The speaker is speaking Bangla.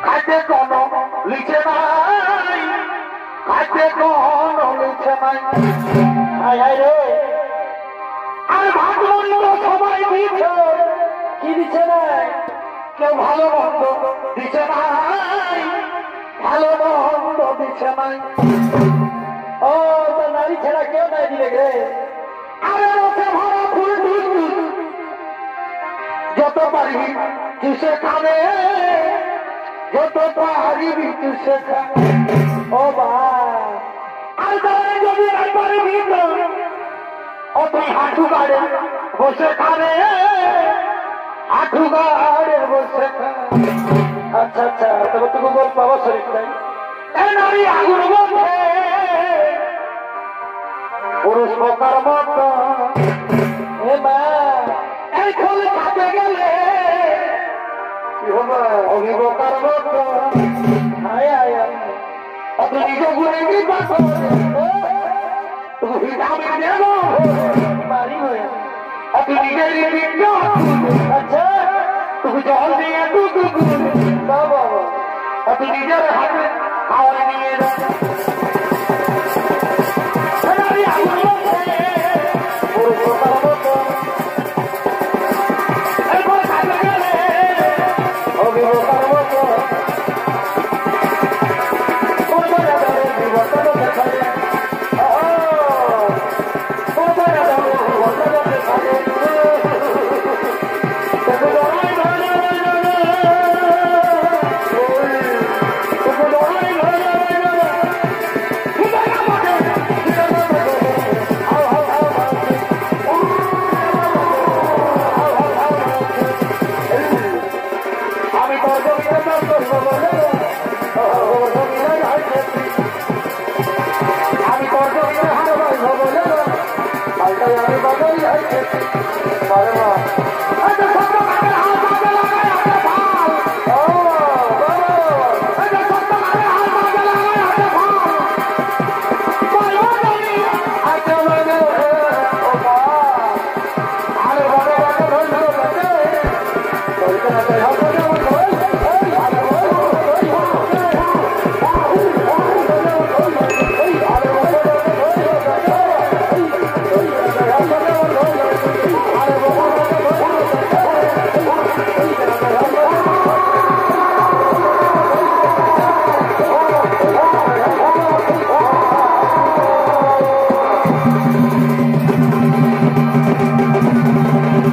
খাইতে কোনো লিখে নাই, খাইতে কোনো লিখে নাই। হাই হাই রে, আর ভাগমন্দ সবাই দিচ্ছে, কি দিচ্ছে না? কেউ ভালো মন্দ দিচ্ছে নাই, ভালো মন্দ দিচ্ছে নাই। ও তো নারী ছেড়া কেউ নাই দিলে রে। আরে রসে ভরা ফুল টুস, যত পারবি চুষে খাবে, যত পারবি চুষে খাবে। ও বা, আর তাহলে যদি নাই পারবি তো ও তুই হাঁটু গাড়ে বসে খাবে, হাঁটু গাড়ে বসে খাবে। আচ্ছা আচ্ছা, তবে তুমি বল বাবা শরীফ নাই। এ নারী আগুন বলছে পুরুষ পোকার মতো, এ মা, এই খোল খাতে গেলে কি হবে? অভিবোকার মতো। হায় হায় হায়, তুই নিজে ঘুরে দিবা তুমি দামে দেব, বাড়ি হয়ে। তুই নিজের আচ্ছা, তুমি জল দিয়ে টুকু বাবা তুই নিজের হাতে খাওয়াই নিয়ে যা। পুরুষ পোকার মতো